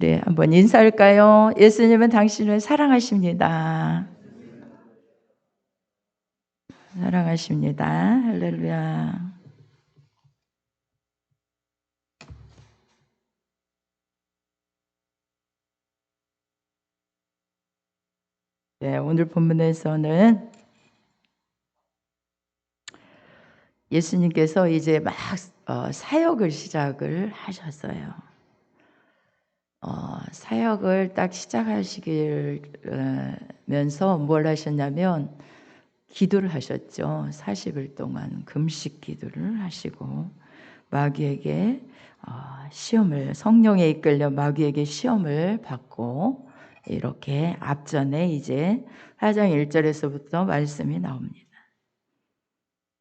우리 한번 인사할까요? 예수님은 당신을 사랑하십니다. 사랑하십니다. 할렐루야. 네, 오늘 본문에서는 예수님께서 이제 막 사역을 시작을 하셨어요. 사역을 딱 시작하시면서 뭘 하셨냐면 기도를 하셨죠. 40일 동안 금식 기도를 하시고 마귀에게 성령에 이끌려 마귀에게 시험을 받고 이렇게 앞전에 이제 4장 1절에서부터 말씀이 나옵니다.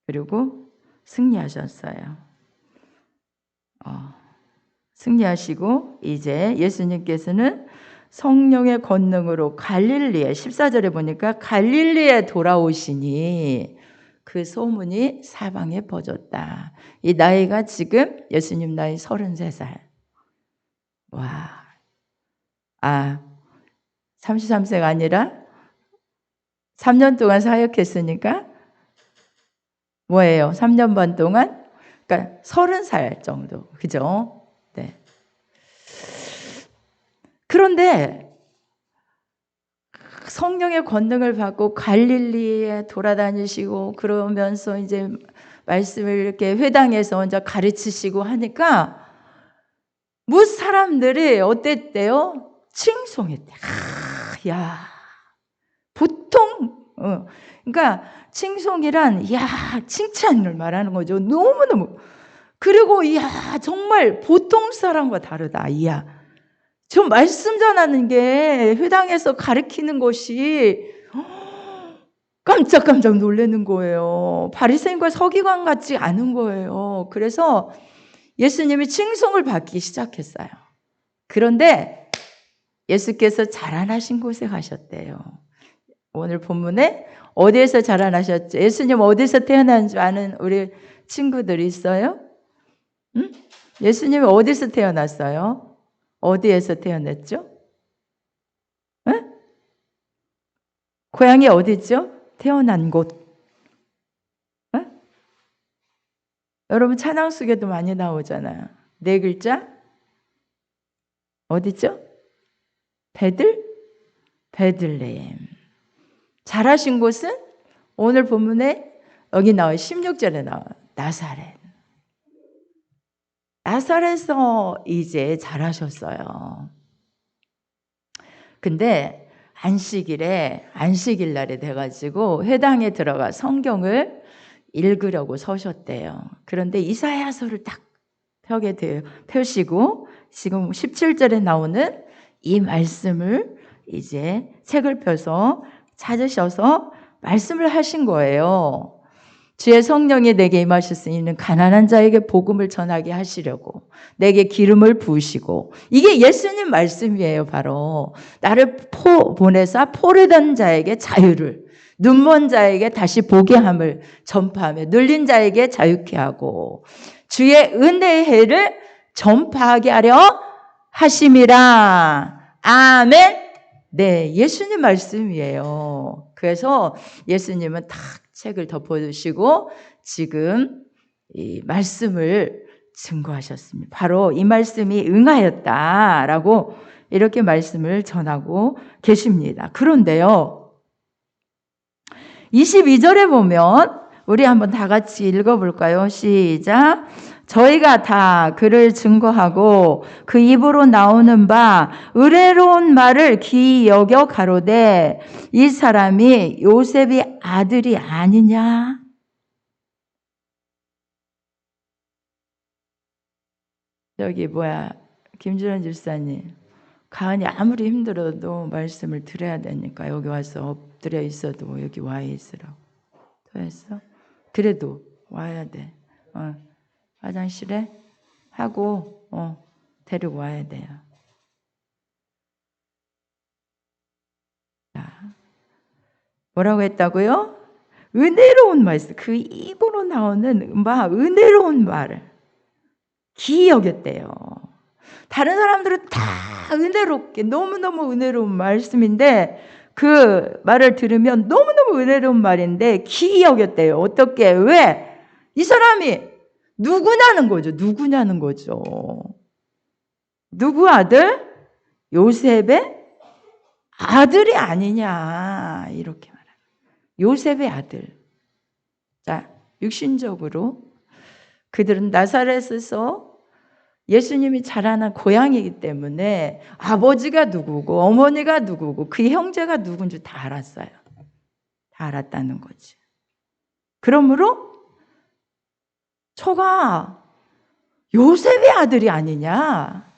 그리고 승리하셨어요. 승리하시고 이제 예수님께서는 성령의 권능으로 갈릴리에 14절에 보니까 갈릴리에 돌아오시니 그 소문이 사방에 퍼졌다. 이 나이가 지금 예수님 나이 33살. 와. 33세가 아니라 3년 동안 사역했으니까 뭐예요? 3년 반 동안? 그러니까 30살 정도. 그죠? 네. 그런데 성령의 권능을 받고 갈릴리에 돌아다니시고 그러면서 이제 말씀을 이렇게 회당에서 혼자 가르치시고 하니까 무슨 사람들이 어땠대요? 칭송했대. 야, 보통 그러니까 칭송이란 칭찬을 말하는 거죠. 너무너무. 그리고 정말 보통 사람과 다르다. 저 말씀 전하는 게 회당에서 가르치는 것이 깜짝깜짝 놀라는 거예요. 바리새인과 서기관 같지 않은 거예요. 그래서 예수님이 칭송을 받기 시작했어요. 그런데 예수께서 자라나신 곳에 가셨대요. 오늘 본문에 어디에서 자라나셨죠? 예수님 어디서 태어난 줄 아는 우리 친구들 있어요? 응? 예수님이 어디서 태어났어요? 어디에서 태어났죠? 응? 고향이 어디죠? 태어난 곳. 응? 여러분 찬양 속에도 많이 나오잖아요. 4글자? 어디죠? 베들레헴. 자라신 곳은 오늘 본문에 여기 나와요. 16절에 나와요. 나사렛. 나사렛에서 이제 자라셨어요. 근데 안식일 날이 돼가지고 회당에 들어가 성경을 읽으려고 서셨대요. 그런데 이사야서를 딱 벽에 펴시고 지금 17절에 나오는 이 말씀을 이제 책을 펴서 찾으셔서 말씀을 하신 거예요. 주의 성령이 내게 임하셨으니 이는 가난한 자에게 복음을 전하게 하시려고 내게 기름을 부으시고, 이게 예수님 말씀이에요. 바로 나를 보내사 포로된 자에게 자유를, 눈먼 자에게 다시 보게 함을 전파하며 눌린 자에게 자유케 하고 주의 은혜의 해를 전파하게 하려 하심이라. 아멘. 네, 예수님 말씀이에요. 그래서 예수님은 탁 책을 덮어주시고 지금 이 말씀을 증거하셨습니다. 바로 이 말씀이 응하였다라고 이렇게 말씀을 전하고 계십니다. 그런데요, 22절에 보면 우리 한번 다 같이 읽어볼까요? 시작. 저희가 다 그를 증거하고 그 입으로 나오는 바 의뢰로운 말을 귀히 여겨 가로되 이 사람이 요셉의 아들이 아니냐? 여기 김준환 집사님, 가은이 아무리 힘들어도 말씀을 들어야 되니까 여기 와서 엎드려 있어도 여기 와 있으라고. 또 했어? 그래도 와야 돼. 화장실에 하고 데리고 와야 돼요. 자, 뭐라고 했다고요? 은혜로운 말씀, 그 입으로 나오는 은혜로운 말을 귀히 여겼대요. 다른 사람들은 다 은혜롭게 너무너무 은혜로운 말씀인데 그 말을 들으면 너무너무 은혜로운 말인데 기이 여겼대요. 어떻게? 왜? 이 사람이 누구냐는 거죠. 누구냐는 거죠. 누구 아들? 요셉의 아들이 아니냐 이렇게 말합니다. 요셉의 아들. 자, 육신적으로 그들은 나사렛에서 예수님이 자라난 고향이기 때문에 아버지가 누구고 어머니가 누구고 그 형제가 누군지 다 알았어요. 다 알았다는 거지. 그러므로 저가 요셉의 아들이 아니냐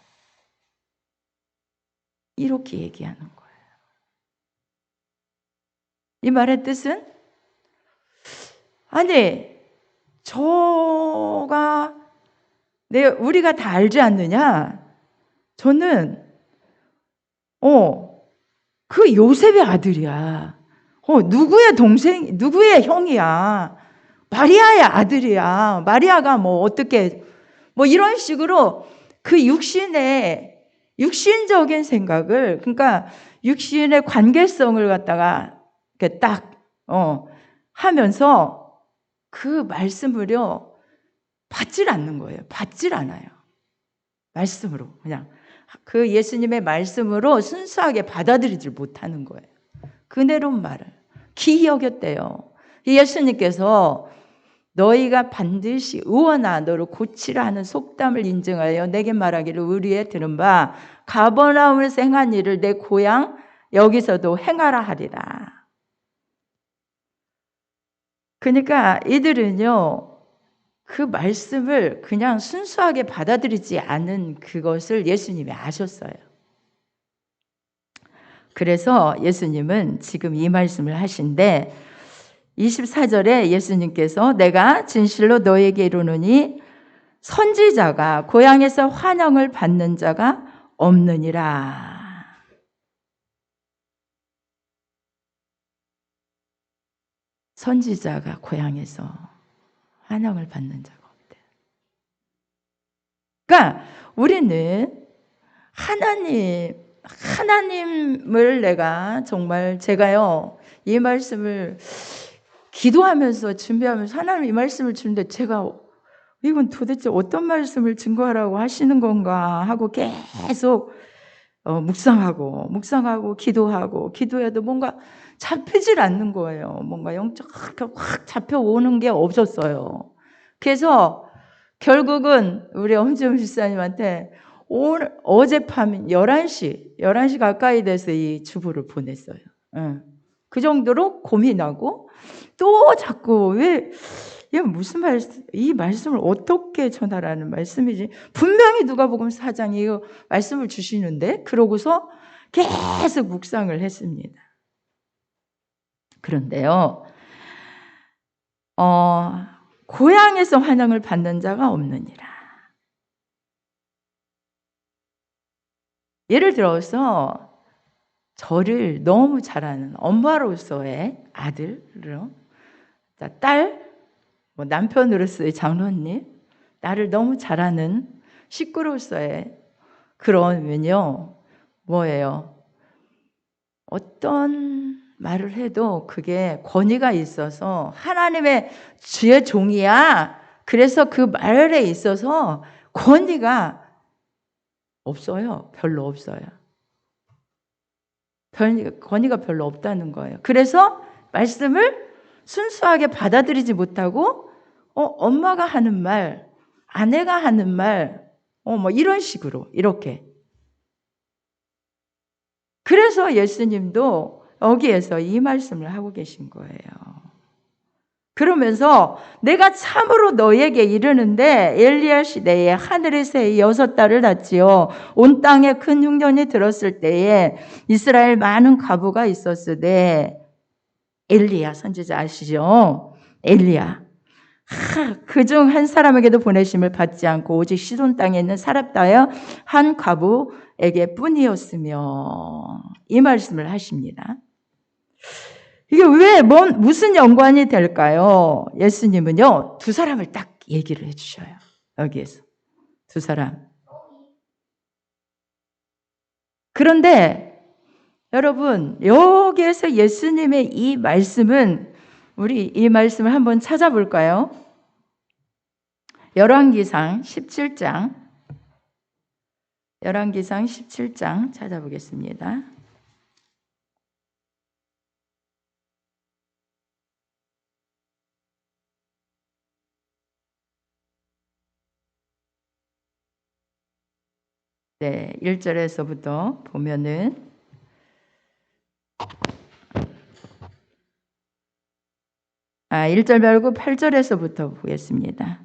이렇게 얘기하는 거예요. 이 말의 뜻은 아니 저가 우리가 다 알지 않느냐? 저는 그 요셉의 아들이야. 누구의 동생, 누구의 형이야. 마리아의 아들이야. 마리아가 뭐 어떻게 뭐 이런 식으로 그 육신적인 생각을 그러니까 육신의 관계성을 갖다가 이렇게 딱 하면서 그 말씀을요. 받질 않는 거예요. 받질 않아요. 말씀으로 그냥 그 예수님의 말씀으로 순수하게 받아들이질 못하는 거예요. 그 은혜로운 말을 기이 여겼대요. 예수님께서 너희가 반드시 의원아 너를 고치라 하는 속담을 인증하여 내게 말하기를 우리의 들은 바 가버나움에서 행한 일을 내 고향 여기서도 행하라 하리라. 그러니까 이들은요. 그 말씀을 그냥 순수하게 받아들이지 않은 그것을 예수님이 아셨어요. 그래서 예수님은 지금 이 말씀을 하신데 24절에 예수님께서 내가 진실로 너에게 이르노니 선지자가 고향에서 환영을 받는 자가 없느니라. 선지자가 고향에서 환영을 받는 자가 없대요. 그러니까 우리는 하나님을 내가 정말 제가요 이 말씀을 기도하면서 준비하면서 하나님 이 말씀을 주는데 제가 이건 도대체 어떤 말씀을 증거하라고 하시는 건가 하고 계속 묵상하고 기도해도 뭔가 잡히질 않는 거예요. 뭔가 영적으로 확 잡혀오는 게 없었어요. 그래서 결국은 우리 엄지훈 집사님한테 어젯밤 11시 가까이 돼서 이 주보를 보냈어요. 그 정도로 고민하고 또 자꾸 무슨 말씀, 이 말씀을 어떻게 전하라는 말씀이지? 분명히 누가복음 4장이 이 말씀을 주시는데 그러고서 계속 묵상을 했습니다. 그런데요, 고향에서 환영을 받는 자가 없느니라. 예를 들어서 저를 너무 잘하는 엄마로서의 아들로 딸, 남편으로서의 장로님, 나를 너무 잘하는 식구로서의 그러면요, 뭐예요? 어떤 말을 해도 그게 권위가 있어서 하나님의 주의 종이야. 그래서 그 말에 있어서 권위가 없어요. 별로 없어요. 권위가 별로 없다는 거예요. 그래서 말씀을 순수하게 받아들이지 못하고 엄마가 하는 말, 아내가 하는 말, 뭐 이런 식으로 이렇게. 그래서 예수님도 여기에서 이 말씀을 하고 계신 거예요. 그러면서 내가 참으로 너에게 이르는데 엘리야 시대에 하늘의 새에 6달을 낳지요. 온 땅에 큰 흉년이 들었을 때에 이스라엘 많은 과부가 있었으되 엘리야 선지자 아시죠? 엘리야 그중 한 사람에게도 보내심을 받지 않고 오직 시돈 땅에 있는 사렙다의 한 과부에게 뿐이었으며 이 말씀을 하십니다. 이게 무슨 연관이 될까요? 예수님은요, 두 사람을 딱 얘기를 해주셔요. 여기에서. 두 사람. 그런데 여러분, 여기에서 예수님의 이 말씀은, 우리 이 말씀을 한번 찾아볼까요? 열왕기상 17장, 열왕기상 17장 찾아보겠습니다. 네, 1절에서부터 보면은 1절 말고 8절에서부터 보겠습니다.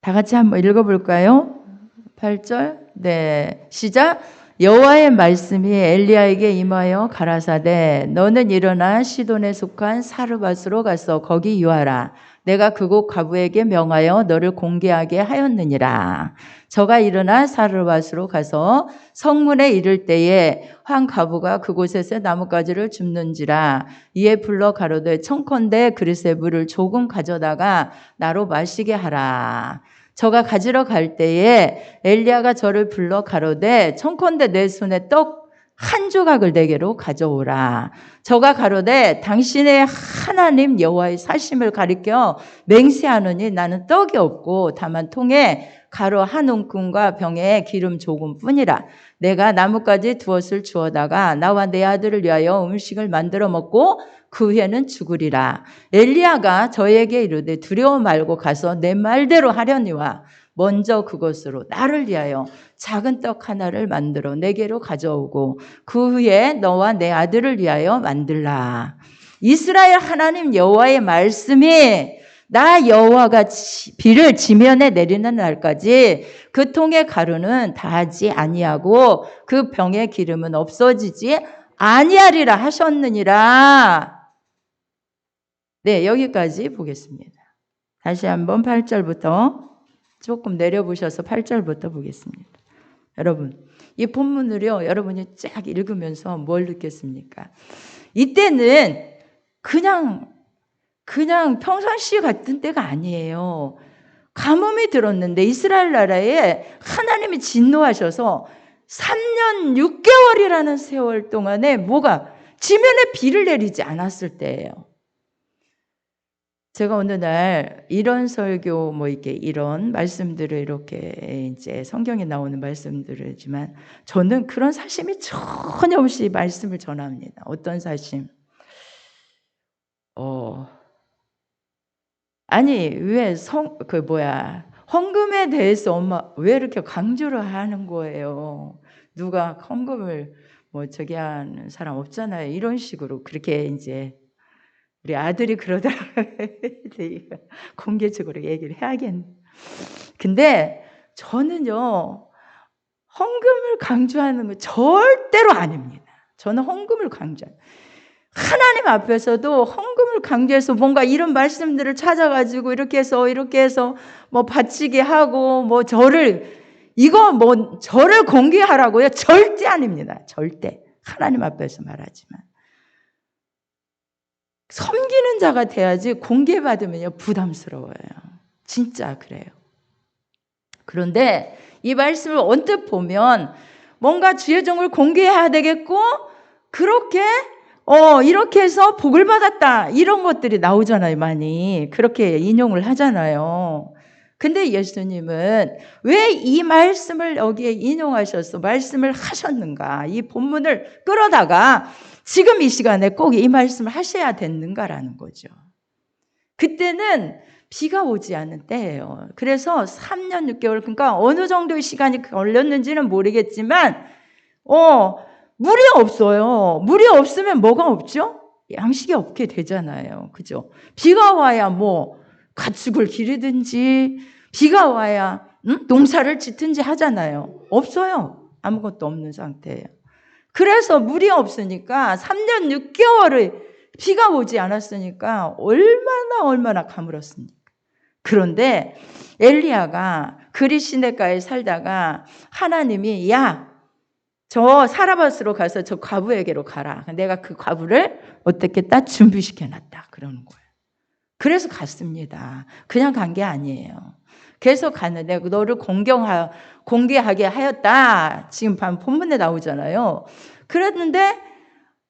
다 같이 한번 읽어볼까요? 8절. 네, 시작. 여호와의 말씀이 엘리야에게 임하여 가라사대 너는 일어나 시돈에 속한 사르밧으로 가서 거기 유하라. 내가 그곳 과부에게 명하여 너를 공개하게 하였느니라. 저가 일어나 사르밧으로 가서 성문에 이를 때에 한 과부가 그곳에서 나뭇가지를 줍는지라. 이에 불러 가로되 청컨대 그릇에 물을 조금 가져다가 나로 마시게 하라. 저가 가지러 갈 때에 엘리야가 저를 불러 가로되 청컨대 내 손에 떡 한 조각을 내게로 가져오라. 저가 가로되 당신의 하나님 여호와의 사심을 가리켜 맹세하노니 나는 떡이 없고 다만 통에 가루 한 움큼과 병에 기름 조금뿐이라. 내가 나뭇가지 두엇을 주어다가 나와 내 아들을 위하여 음식을 만들어 먹고 그 후에는 죽으리라. 엘리야가 저에게 이르되 두려워 말고 가서 내 말대로 하려니와 먼저 그것으로 나를 위하여 작은 떡 하나를 만들어 내게로 가져오고 그 후에 너와 내 아들을 위하여 만들라. 이스라엘 하나님 여호와의 말씀이 나 여호와가 비를 지면에 내리는 날까지 그 통의 가루는 다하지 아니하고 그 병의 기름은 없어지지 아니하리라 하셨느니라. 네, 여기까지 보겠습니다. 다시 한번 8절부터 조금 내려보셔서 8절부터 보겠습니다. 여러분, 이 본문을요, 여러분이 쫙 읽으면서 뭘 느꼈습니까? 이때는 그냥 평상시 같은 때가 아니에요. 가뭄이 들었는데 이스라엘 나라에 하나님이 진노하셔서 3년 6개월이라는 세월 동안에 뭐가 지면에 비를 내리지 않았을 때예요. 제가 어느 날 이런 설교 이런 말씀들을 이렇게 이제 성경에 나오는 말씀들이지만 저는 그런 사심이 전혀 없이 말씀을 전합니다. 어떤 사심? 아니 왜 헌금에 대해서 엄마 왜 이렇게 강조를 하는 거예요? 누가 헌금을 저기 하는 사람 없잖아요. 이런 식으로 그렇게 이제 우리 아들이 그러더라고요. 공개적으로 얘기를 해야겠네. 근데 저는요, 헌금을 강조하는 거 절대로 아닙니다. 저는 헌금을 강조해요. 하나님 앞에서도 헌금을 강조해서 뭔가 이런 말씀들을 찾아가지고 이렇게 해서 바치게 하고 저를 공개하라고요? 절대 아닙니다. 절대. 하나님 앞에서 말하지만. 섬기는 자가 돼야지 공개받으면요 부담스러워요. 진짜 그래요. 그런데 이 말씀을 언뜻 보면 뭔가 주의 종을 공개해야 되겠고 그렇게 이렇게 해서 복을 받았다 이런 것들이 나오잖아요. 많이 그렇게 인용을 하잖아요. 근데 예수님은 왜 이 말씀을 여기에 인용하셔서 말씀을 하셨는가? 이 본문을 끌어다가 지금 이 시간에 꼭 이 말씀을 하셔야 됐는가라는 거죠. 그때는 비가 오지 않은 때예요. 그래서 3년 6개월 그러니까 어느 정도의 시간이 걸렸는지는 모르겠지만 물이 없어요. 물이 없으면 뭐가 없죠? 양식이 없게 되잖아요. 그죠? 비가 와야 가축을 기르든지 비가 와야 농사를 짓든지 하잖아요. 없어요. 아무것도 없는 상태예요. 그래서 물이 없으니까 3년 6개월의 비가 오지 않았으니까 얼마나 가물었습니까? 그런데 엘리야가 그리 시내가에 살다가 하나님이 저 사르밧으로 가서 저 과부에게로 가라. 내가 그 과부를 어떻게 딱 준비시켜놨다. 그러는 거예요. 그래서 갔습니다. 그냥 간 게 아니에요. 계속 가는데 너를 공개하게 하였다. 지금 본문에 나오잖아요. 그랬는데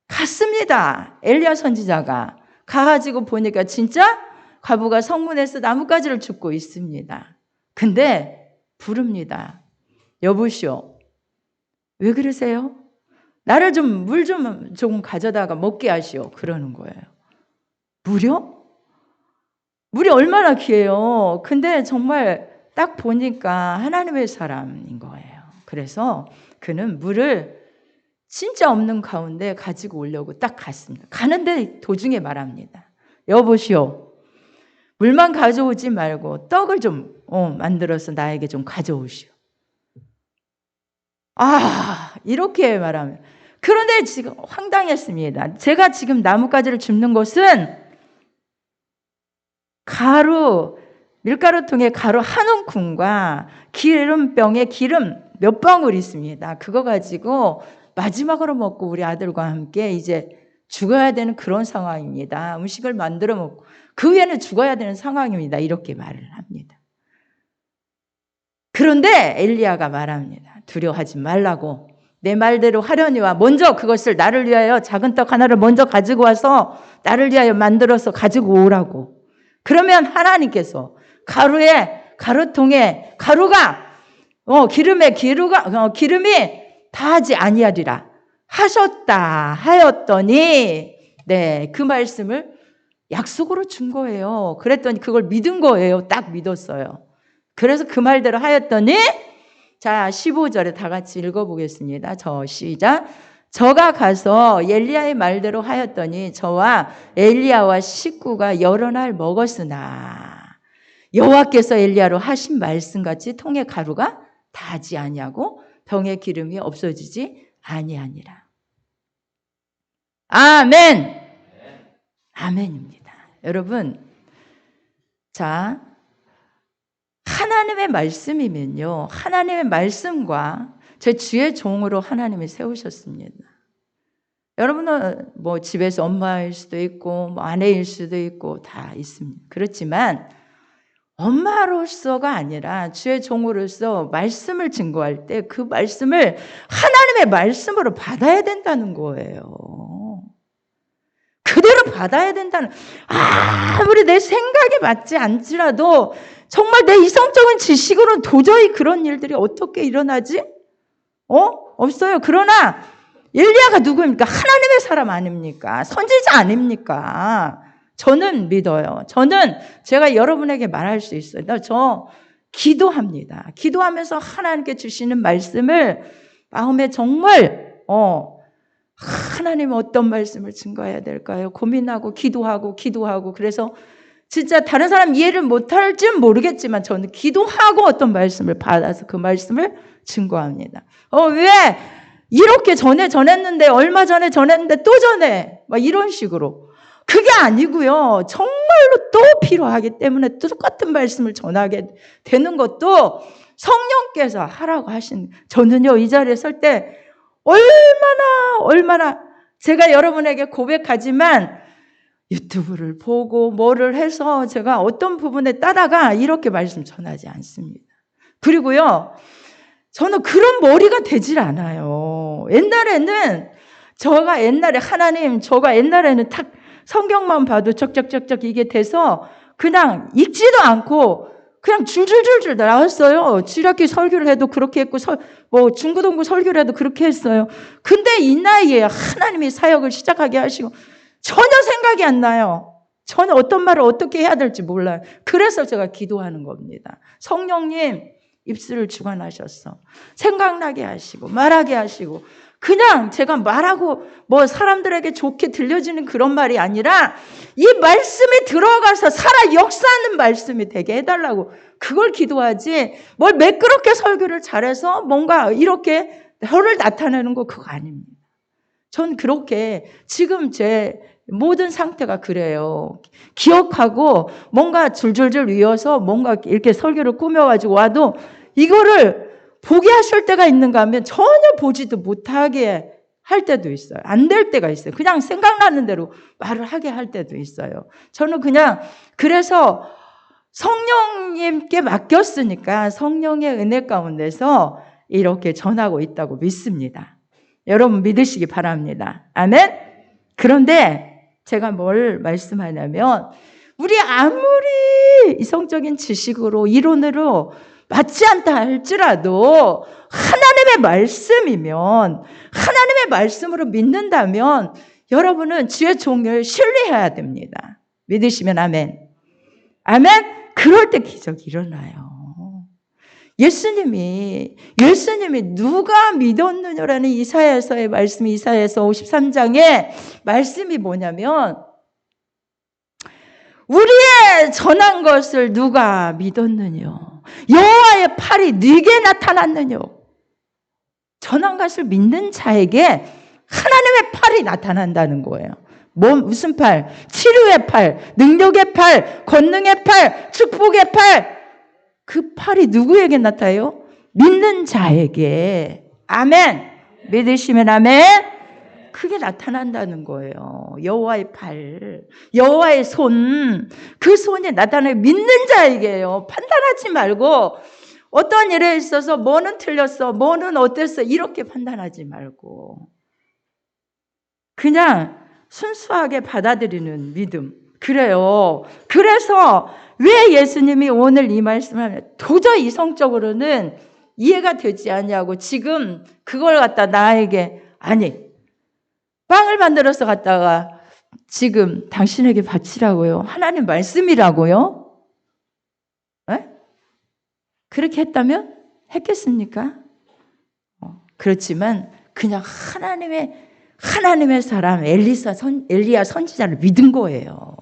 갔습니다. 엘리야 선지자가 가가지고 보니까 진짜 과부가 성문에서 나뭇가지를 줍고 있습니다. 근데 부릅니다. 여보시오, 왜 그러세요? 나를 좀 물 좀 조금 가져다가 먹게 하시오. 그러는 거예요. 물이요? 물이 얼마나 귀해요. 근데 정말 딱 보니까 하나님의 사람인 거예요. 그래서 그는 물을 진짜 없는 가운데 가지고 오려고 딱 갔습니다. 가는데 도중에 말합니다. 여보시오, 물만 가져오지 말고 떡을 좀 만들어서 나에게 좀 가져오시오. 이렇게 말하면. 그런데 지금 황당했습니다. 제가 지금 나뭇가지를 줍는 것은 밀가루통에 가루 한 움큼과 기름병에 기름 몇 방울 있습니다. 그거 가지고 마지막으로 먹고 우리 아들과 함께 이제 죽어야 되는 그런 상황입니다. 음식을 만들어 먹고 그 위에는 죽어야 되는 상황입니다. 이렇게 말을 합니다. 그런데 엘리야가 말합니다. 두려워하지 말라고. 내 말대로 하려니와 먼저 그것을 나를 위하여 작은 떡 하나를 먼저 가지고 와서 나를 위하여 만들어서 가지고 오라고. 그러면 하나님께서 가루통에 가루가 기름이 다하지 아니하리라 하셨다 하였더니 그 말씀을 약속으로 준 거예요. 그랬더니 그걸 믿은 거예요. 딱 믿었어요. 그래서 그 말대로 하였더니 자 15절에 다 같이 읽어보겠습니다. 시작. 저가 가서 엘리야의 말대로 하였더니 저와 엘리야와 식구가 여러 날 먹었으나 여호와께서 엘리야로 하신 말씀같이 통에 가루가 다하지 아니하고 병에 기름이 없어지지 아니하니라. 아멘. 아멘입니다. 여러분, 자 하나님의 말씀이면요, 하나님의 말씀과 제 주의 종으로 하나님이 세우셨습니다. 여러분은 뭐 집에서 엄마일 수도 있고 뭐 아내일 수도 있고 다 있습니다. 그렇지만 엄마로서가 아니라 주의 종으로서 말씀을 증거할 때 그 말씀을 하나님의 말씀으로 받아야 된다는 거예요. 그대로 받아야 된다는, 아무리 내 생각에 맞지 않지라도 정말 내 이성적인 지식으로는 도저히 그런 일들이 어떻게 일어나지? 없어요. 그러나 엘리야가 누구입니까? 하나님의 사람 아닙니까? 선지자 아닙니까? 저는 믿어요. 저는 제가 여러분에게 말할 수 있어요. 저 기도합니다. 기도하면서 하나님께 주시는 말씀을 마음에 정말 하나님 어떤 말씀을 증거해야 될까요? 고민하고 기도하고 그래서 진짜 다른 사람 이해를 못할지는 모르겠지만 저는 기도하고 어떤 말씀을 받아서 그 말씀을 증거합니다. 왜 이렇게 전했는데 얼마 전에 전했는데 또 전해 막 이런 식으로 그게 아니고요. 정말로 또 필요하기 때문에 또 똑같은 말씀을 전하게 되는 것도 성령께서 하라고 하신. 저는요 이 자리에 설 때 얼마나 제가 여러분에게 고백하지만 유튜브를 보고 뭐를 해서 제가 어떤 부분에 따다가 이렇게 말씀 전하지 않습니다. 그리고요 저는 그런 머리가 되질 않아요. 옛날에는 저가 옛날에는 탁 성경만 봐도 쩍쩍쩍쩍 이게 돼서 그냥 읽지도 않고 그냥 줄줄줄줄 나왔어요. 주일학교 설교를 해도 그렇게 했고 중고등부 설교를 해도 그렇게 했어요. 근데 이 나이에 하나님이 사역을 시작하게 하시고 전혀 생각이 안 나요. 전혀 어떤 말을 어떻게 해야 될지 몰라요. 그래서 제가 기도하는 겁니다. 성령님 입술을 주관하셔서 생각나게 하시고 말하게 하시고 그냥 제가 말하고 뭐 사람들에게 좋게 들려지는 그런 말이 아니라 이 말씀이 들어가서 살아 역사하는 말씀이 되게 해달라고 그걸 기도하지 뭘 매끄럽게 설교를 잘해서 뭔가 이렇게 혀를 나타내는 거 그거 아닙니다. 전 그렇게 지금 제 모든 상태가 그래요. 기억하고 뭔가 줄줄줄 이어서 뭔가 이렇게 설교를 꾸며가지고 와도 이거를 보게 하실 때가 있는가 하면 전혀 보지도 못하게 할 때도 있어요. 안 될 때가 있어요. 그냥 생각나는 대로 말을 하게 할 때도 있어요. 저는 그냥 그래서 성령님께 맡겼으니까 성령의 은혜 가운데서 이렇게 전하고 있다고 믿습니다. 여러분 믿으시기 바랍니다. 아멘? 그런데 제가 뭘 말씀하냐면 우리 아무리 이성적인 지식으로 이론으로 맞지 않다 할지라도 하나님의 말씀이면 하나님의 말씀으로 믿는다면 여러분은 주의 종을 신뢰해야 됩니다. 믿으시면 아멘. 아멘? 그럴 때 기적이 일어나요. 예수님이 누가 믿었느냐라는 이사야서의 말씀이 이사야서 53장의 말씀이 뭐냐면 우리의 전한 것을 누가 믿었느냐 여호와의 팔이 네게 나타났느냐 전한 것을 믿는 자에게 하나님의 팔이 나타난다는 거예요. 무슨 팔? 치료의 팔, 능력의 팔, 권능의 팔, 축복의 팔. 그 팔이 누구에게 나타나요? 믿는 자에게. 아멘. 믿으시면 아멘. 그게 나타난다는 거예요. 여호와의 팔, 여호와의 손, 그 손이 나타나요. 믿는 자에게요. 판단하지 말고 어떤 일에 있어서 뭐는 틀렸어, 뭐는 어땠어 이렇게 판단하지 말고 그냥 순수하게 받아들이는 믿음. 그래요. 그래서 왜 예수님이 오늘 이 말씀을 하면 도저히 이성적으로는 이해가 되지 않냐고 지금 그걸 갖다 나에게 아니 빵을 만들어서 갖다가 지금 당신에게 바치라고요. 하나님 말씀이라고요. 에? 그렇게 했다면 했겠습니까? 그렇지만 그냥 하나님의 사람 엘리야 선지자를 믿은 거예요.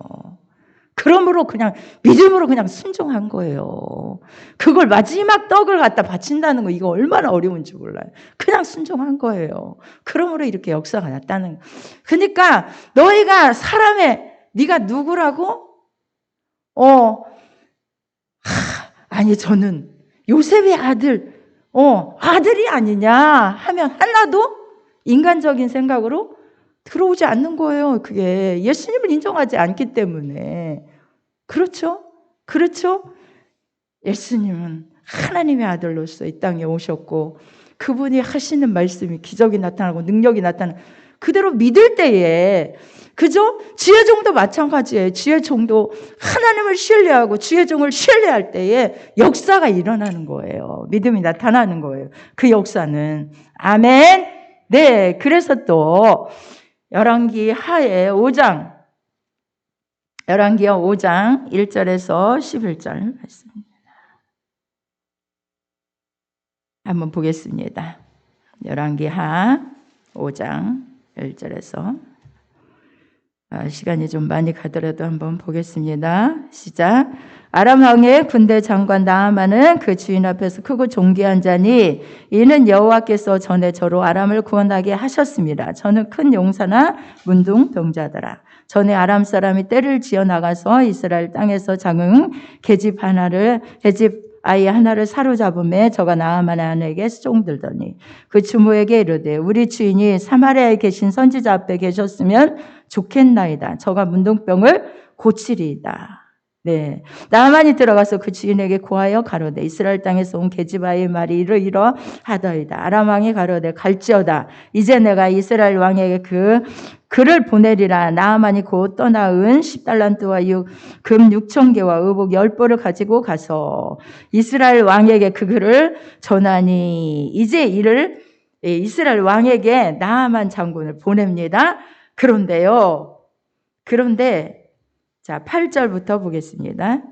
그러므로 그냥 믿음으로 그냥 순종한 거예요. 그걸 마지막 떡을 갖다 바친다는 거 이거 얼마나 어려운지 몰라요. 그냥 순종한 거예요. 그러므로 이렇게 역사가 났다는 거. 그러니까 너희가 네가 누구라고? 아니 저는 요셉의 아들이 아니냐 하면 하나도 인간적인 생각으로 들어오지 않는 거예요. 그게 예수님을 인정하지 않기 때문에. 그렇죠? 예수님은 하나님의 아들로서 이 땅에 오셨고 그분이 하시는 말씀이 기적이 나타나고 능력이 나타나고 그대로 믿을 때에 그죠? 주의 종도 마찬가지예요. 주의 종도 하나님을 신뢰하고 주의 종을 신뢰할 때에 역사가 일어나는 거예요. 믿음이 나타나는 거예요. 그 역사는. 아멘. 네, 그래서 또 열왕기 하에 5장 1절에서 11절 말씀입니다. 한번 보겠습니다. 열왕기 하 5장 1절에서 시간이 좀 많이 가더라도 한번 보겠습니다. 시작. 아람 왕의 군대 장관 나아만은 그 주인 앞에서 크고 존귀한 자니 이는 여호와께서 전에 저로 아람을 구원하게 하셨습니다. 저는 큰 용사나 문둥병자더라. 전에 아람 사람이 떼를 지어 나가서 이스라엘 땅에서 작은 계집 아이 하나를 사로잡음에 저가 나아만 아내에게 수종들더니 그 주모에게 이르되 우리 주인이 사마리아에 계신 선지자 앞에 계셨으면 좋겠나이다. 저가 문둥병을 고치리이다. 네, 나아만이 들어가서 그 주인에게 고하여 가로되 이스라엘 땅에서 온 계집아이의 말이 이러이러하더이다. 아람 왕이 가로되 갈지어다. 이제 내가 이스라엘 왕에게 그를 보내리라. 나아만이 곧 떠나은 10달란트와 금 6,000개와 의복 10벌을 가지고 가서 이스라엘 왕에게 그 글을 전하니 이제 이를 이스라엘 왕에게 나아만 장군을 보냅니다. 그런데 자, 8절부터 보겠습니다.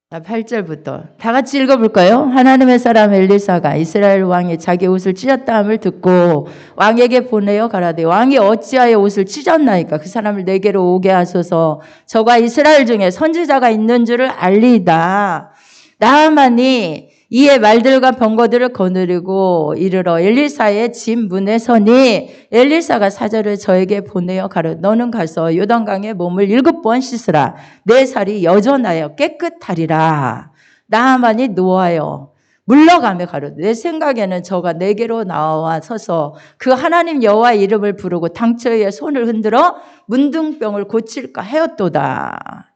8절부터 다 같이 읽어볼까요? 하나님의 사람 엘리사가 이스라엘 왕이 자기 옷을 찢었다 함을 듣고 왕에게 보내어 가라되 왕이 어찌하여 옷을 찢었나이까 그 사람을 내게로 오게 하소서. 저가 이스라엘 중에 선지자가 있는 줄을 알리이다. 나아만이 이에 말들과 병거들을 거느리고 이르러 엘리사의 집 문에 서니 엘리사가 사자를 저에게 보내어 가르 너는 가서 요단강에 몸을 7번 씻으라. 내 살이 여전하여 깨끗하리라. 나아만이 노하여 물러가며 가로되 내 생각에는 저가 내게로 나와 서서 그 하나님 여호와 이름을 부르고 당처에 손을 흔들어 문둥병을 고칠까 하였도다.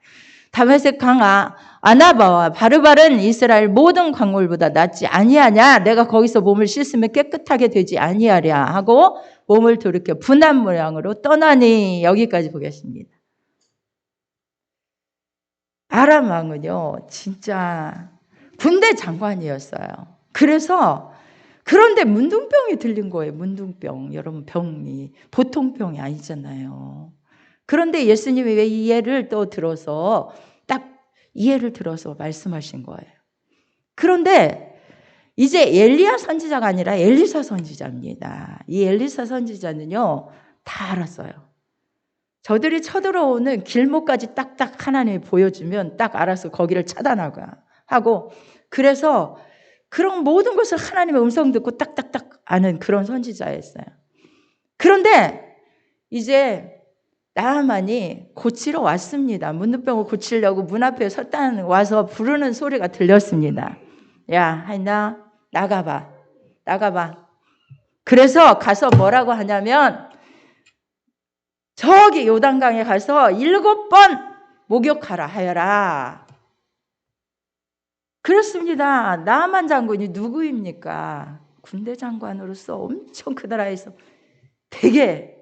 다메섹 강 아나바와 바르바른 이스라엘 모든 강물보다 낫지 아니하냐? 내가 거기서 몸을 씻으면 깨끗하게 되지 아니하랴 하고 몸을 돌이켜 분한 모양으로 떠나니. 여기까지 보겠습니다. 아람 왕은요, 진짜 군대 장관이었어요. 그런데 문둥병이 들린 거예요. 문둥병. 여러분, 병이 보통 병이 아니잖아요. 그런데 예수님이 왜 이 예를 또 들어서 딱 이해를 들어서 말씀하신 거예요. 그런데 이제 엘리야 선지자가 아니라 엘리사 선지자입니다. 이 엘리사 선지자는요, 다 알았어요. 저들이 쳐들어오는 길목까지 딱딱 하나님이 보여주면 딱 알아서 거기를 차단하고 하고, 그래서 그런 모든 것을 하나님의 음성 듣고 딱딱딱 아는 그런 선지자였어요. 그런데 이제 나아만이 고치러 왔습니다. 문둥병을 고치려고 문 앞에 와서 부르는 소리가 들렸습니다. 야, 하이나 나가봐. 그래서 가서 뭐라고 하냐면 저기 요단강에 가서 7번 목욕하라 하여라. 그렇습니다. 나아만 장군이 누구입니까? 군대 장관으로서 엄청 그 나라에서 되게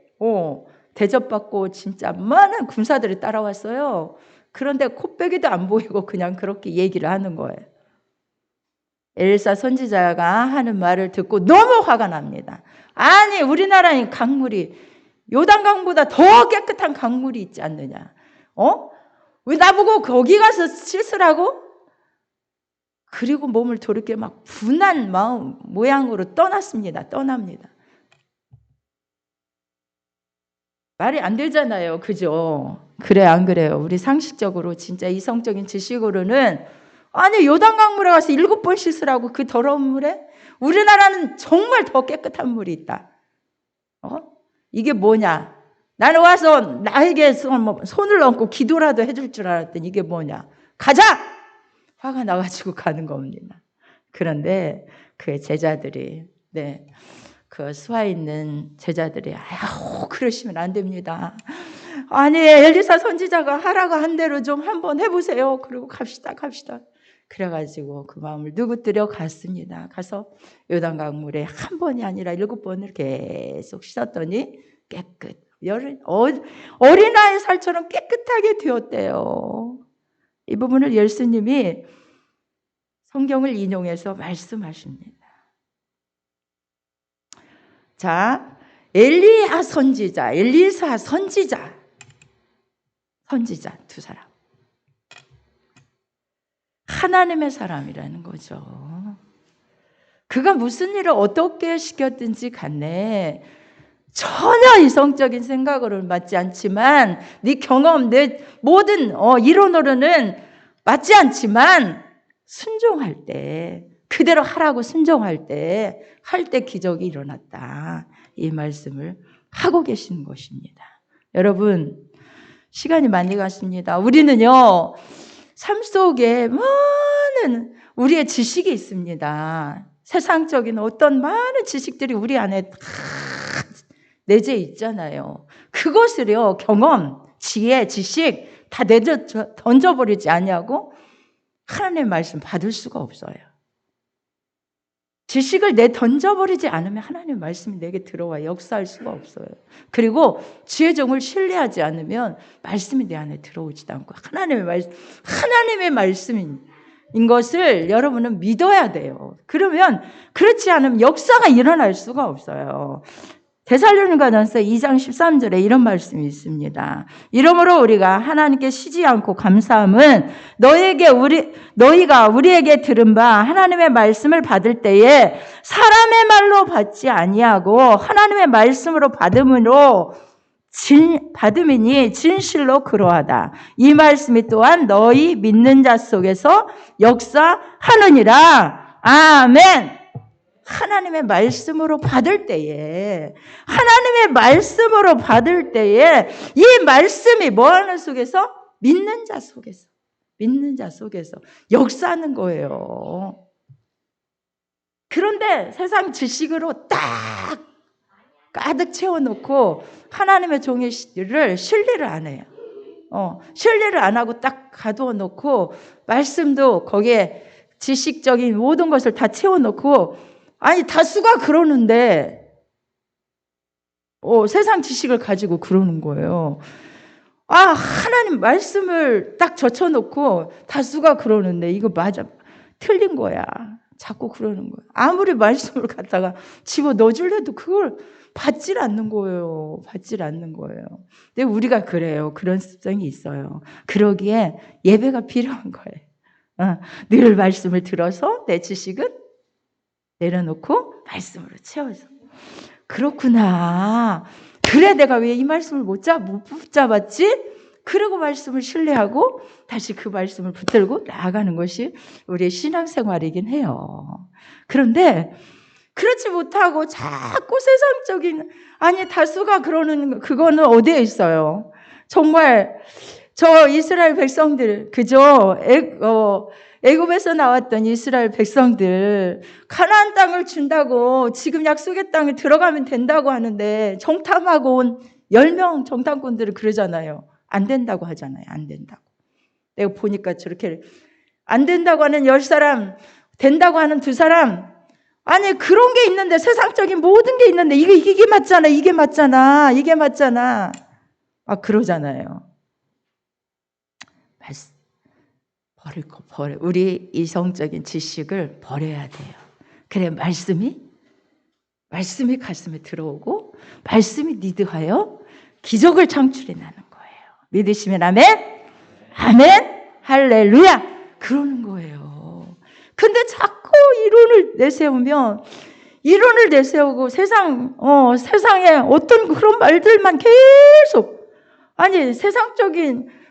대접받고 진짜 많은 군사들이 따라왔어요. 그런데 코빼기도 안 보이고 그냥 그렇게 얘기를 하는 거예요. 엘사 선지자가 하는 말을 듣고 너무 화가 납니다. 아니, 우리나라에 강물이 요단강보다 더 깨끗한 강물이 있지 않느냐? 왜 나보고 거기 가서 씻으라고? 그리고 몸을 돌이켜 막 분한 마음 모양으로 떠납니다. 말이 안 되잖아요. 그죠? 그래, 안 그래요? 우리 상식적으로 진짜 이성적인 지식으로는 아니, 요단강물에 가서 7번 씻으라고 그 더러운 물에? 우리나라는 정말 더 깨끗한 물이 있다. 이게 뭐냐? 나는 와서 나에게 손을 얹고 기도라도 해줄 줄 알았더니 이게 뭐냐? 가자! 화가 나가지고 가는 겁니다. 그런데 그 제자들이, 그 수하에 있는 제자들이 아유, 그러시면 안 됩니다. 아니, 엘리사 선지자가 하라고 한 대로 좀 한번 해보세요. 그리고 갑시다. 그래가지고 그 마음을 누구뜨려 갔습니다. 가서 요단강물에 한 번이 아니라 7번을 계속 씻었더니 어린아이 살처럼 깨끗하게 되었대요. 이 부분을 예수님이 성경을 인용해서 말씀하십니다. 자, 엘리야 선지자, 엘리사 선지자 두 사람. 하나님의 사람이라는 거죠. 그가 무슨 일을 어떻게 시켰든지 간에 전혀 이성적인 생각으로는 맞지 않지만, 네 경험, 내 모든 이론으로는 맞지 않지만 순종할 때, 그대로 하라고 순종할 때, 기적이 일어났다. 이 말씀을 하고 계시는 것입니다. 여러분, 시간이 많이 갔습니다. 우리는요, 삶 속에 많은 우리의 지식이 있습니다. 세상적인 어떤 많은 지식들이 우리 안에 다 내재 있잖아요. 그것을요, 경험, 지혜, 지식 다 던져버리지 않냐고 하나님의 말씀 받을 수가 없어요. 지식을 던져버리지 않으면 하나님의 말씀이 내게 들어와 역사할 수가 없어요. 그리고 지혜정을 신뢰하지 않으면 말씀이 내 안에 들어오지도 않고 하나님의 말씀인 것을 여러분은 믿어야 돼요. 그러면 그렇지 않으면 역사가 일어날 수가 없어요. 데살로니가전서 2장 13절에 이런 말씀이 있습니다. 이러므로 우리가 하나님께 쉬지 않고 감사함은 너희가 우리에게 들은 바 하나님의 말씀을 받을 때에 사람의 말로 받지 아니하고 하나님의 말씀으로 받음이니 진실로 그러하다. 이 말씀이 또한 너희 믿는 자 속에서 역사하느니라. 아멘. 하나님의 말씀으로 받을 때에 이 말씀이 뭐하는 속에서? 믿는 자 속에서 역사하는 거예요. 그런데 세상 지식으로 딱 가득 채워놓고 하나님의 종의 신뢰를 안 해요. 신뢰를 안 하고 딱 가두어 놓고 말씀도 거기에 지식적인 모든 것을 다 채워놓고 아니 다수가 그러는데 세상 지식을 가지고 그러는 거예요. 하나님 말씀을 딱 젖혀놓고 다수가 그러는데 이거 맞아 틀린 거야. 자꾸 그러는 거예요. 아무리 말씀을 갖다가 집어 넣어줄래도 그걸 받질 않는 거예요. 받질 않는 거예요. 근데 우리가 그래요. 그런 습성이 있어요. 그러기에 예배가 필요한 거예요. 늘 말씀을 들어서 내 지식은 내려놓고 말씀으로 채워서. 그렇구나. 그래 내가 왜 이 말씀을 못 붙잡았지? 그러고 말씀을 신뢰하고 다시 그 말씀을 붙들고 나아가는 것이 우리의 신앙생활이긴 해요. 그런데 그렇지 못하고 자꾸 세상적인 다수가 그러는 그거는 어디에 있어요? 정말 저 이스라엘 백성들 그죠? 애굽에서 나왔던 이스라엘 백성들 가나안 땅을 준다고 지금 약속의 땅에 들어가면 된다고 하는데 정탐하고 온 10명 정탐꾼들은 그러잖아요. 안 된다고 하잖아요. 안 된다고. 내가 보니까 저렇게 안 된다고 하는 10사람, 된다고 하는 2사람 그런 게 있는데 세상적인 모든 게 있는데 이게 맞잖아. 이게 맞잖아. 이게 맞잖아. 그러잖아요. 버려. 우리 이성적인 지식을 버려야 돼요. 그래 말씀이 가슴에 들어오고 말씀이 리드하여 기적을 창출해내는 거예요. 믿으시면 아멘? 아멘? 할렐루야! 그러는 거예요. 근데 자꾸 이론을 내세우고 세상에 어떤 그런 말들만 계속 세상적인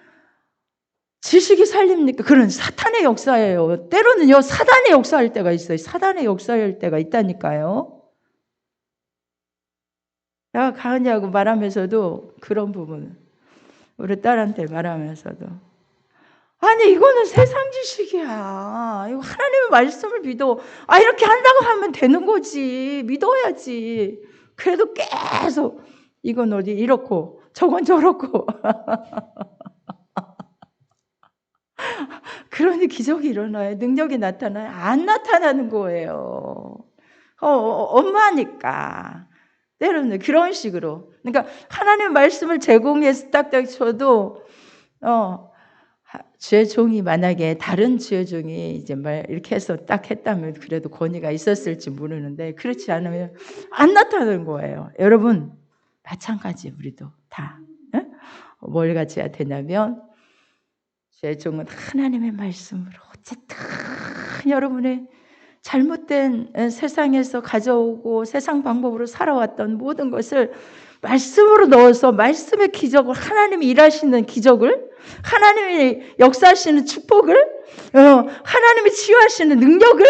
지식이 살립니까? 그런 사탄의 역사예요. 때로는요, 사단의 역사할 때가 있어요. 사단의 역사할 때가 있다니까요. 내가 가은이하고 말하면서도 그런 부분, 우리 딸한테 말하면서도 이거는 세상 지식이야. 이거 하나님의 말씀을 믿어. 이렇게 한다고 하면 되는 거지. 믿어야지. 그래도 계속 이건 어디 이렇고 저건 저렇고 그러니 기적이 일어나요. 능력이 나타나요. 안 나타나는 거예요. 엄마니까. 때로는 그런 식으로. 그러니까 하나님의 말씀을 제공해서 딱딱 쳐도 주의 종이 만약에 다른 주의 종이 이제 이렇게 해서 딱 했다면 그래도 권위가 있었을지 모르는데 그렇지 않으면 안 나타나는 거예요. 여러분 마찬가지 우리도 다 뭘 가져야 되냐면 주의 종은 하나님의 말씀으로 어쨌든 여러분의 잘못된 세상에서 가져오고 세상 방법으로 살아왔던 모든 것을 말씀으로 넣어서 말씀의 기적을 하나님이 일하시는 기적을 하나님이 역사하시는 축복을 하나님이 치유하시는 능력을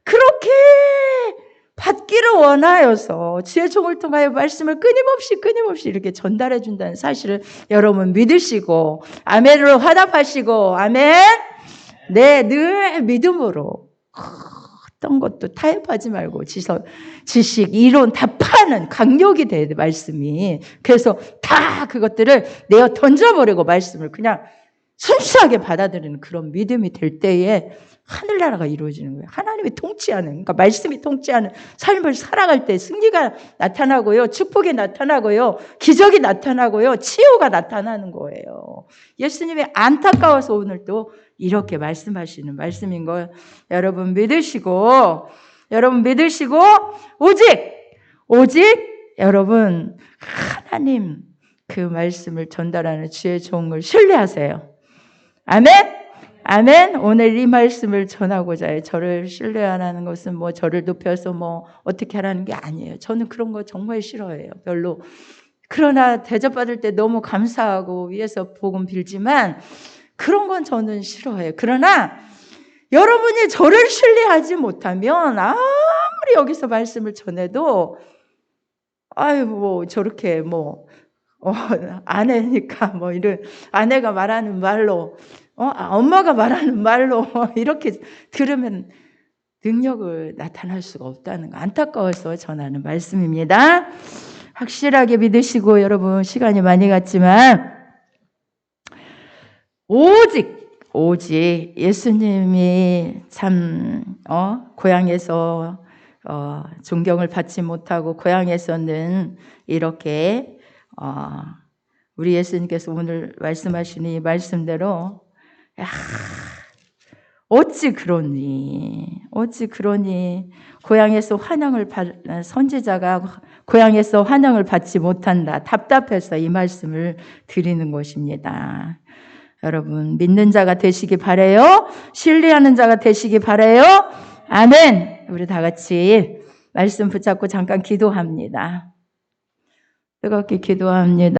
그렇게 받기를 원하여서 주의 종을 통하여 말씀을 끊임없이 이렇게 전달해 준다는 사실을 여러분 믿으시고 아멘으로 화답하시고 아멘. 네, 늘 믿음으로 어떤 것도 타협하지 말고 지식, 이론 다 파는 강력이 돼야 돼 말씀이. 그래서 다 그것들을 내어 던져버리고 말씀을 그냥 순수하게 받아들이는 그런 믿음이 될 때에 하늘나라가 이루어지는 거예요. 하나님이 통치하는, 그러니까 말씀이 통치하는 삶을 살아갈 때 승리가 나타나고요. 축복이 나타나고요. 기적이 나타나고요. 치유가 나타나는 거예요. 예수님이 안타까워서 오늘 또 이렇게 말씀하시는 말씀인 걸 여러분 믿으시고 오직 여러분 하나님 그 말씀을 전달하는 주의 종을 신뢰하세요. 아멘. 아멘. 오늘 이 말씀을 전하고자 해요. 저를 신뢰하라는 것은 저를 높여서 어떻게 하라는 게 아니에요. 저는 그런 거 정말 싫어해요. 별로. 그러나 대접받을 때 너무 감사하고 위에서 복음 빌지만 그런 건 저는 싫어해요. 그러나 여러분이 저를 신뢰하지 못하면 아무리 여기서 말씀을 전해도 저렇게 아내니까 이런 아내가 말하는 말로 엄마가 말하는 말로 이렇게 들으면 능력을 나타날 수가 없다는 거 안타까워서 전하는 말씀입니다. 확실하게 믿으시고 여러분 시간이 많이 갔지만 오직 예수님이 참 고향에서 존경을 받지 못하고 고향에서는 이렇게 우리 예수님께서 오늘 말씀하신 이 말씀대로 야, 어찌 그러니 고향에서 선지자가 고향에서 환영을 받지 못한다. 답답해서 이 말씀을 드리는 것입니다. 여러분 믿는 자가 되시기 바라요. 신뢰하는 자가 되시기 바라요. 아멘. 우리 다 같이 말씀 붙잡고 잠깐 기도합니다. 뜨겁게 기도합니다.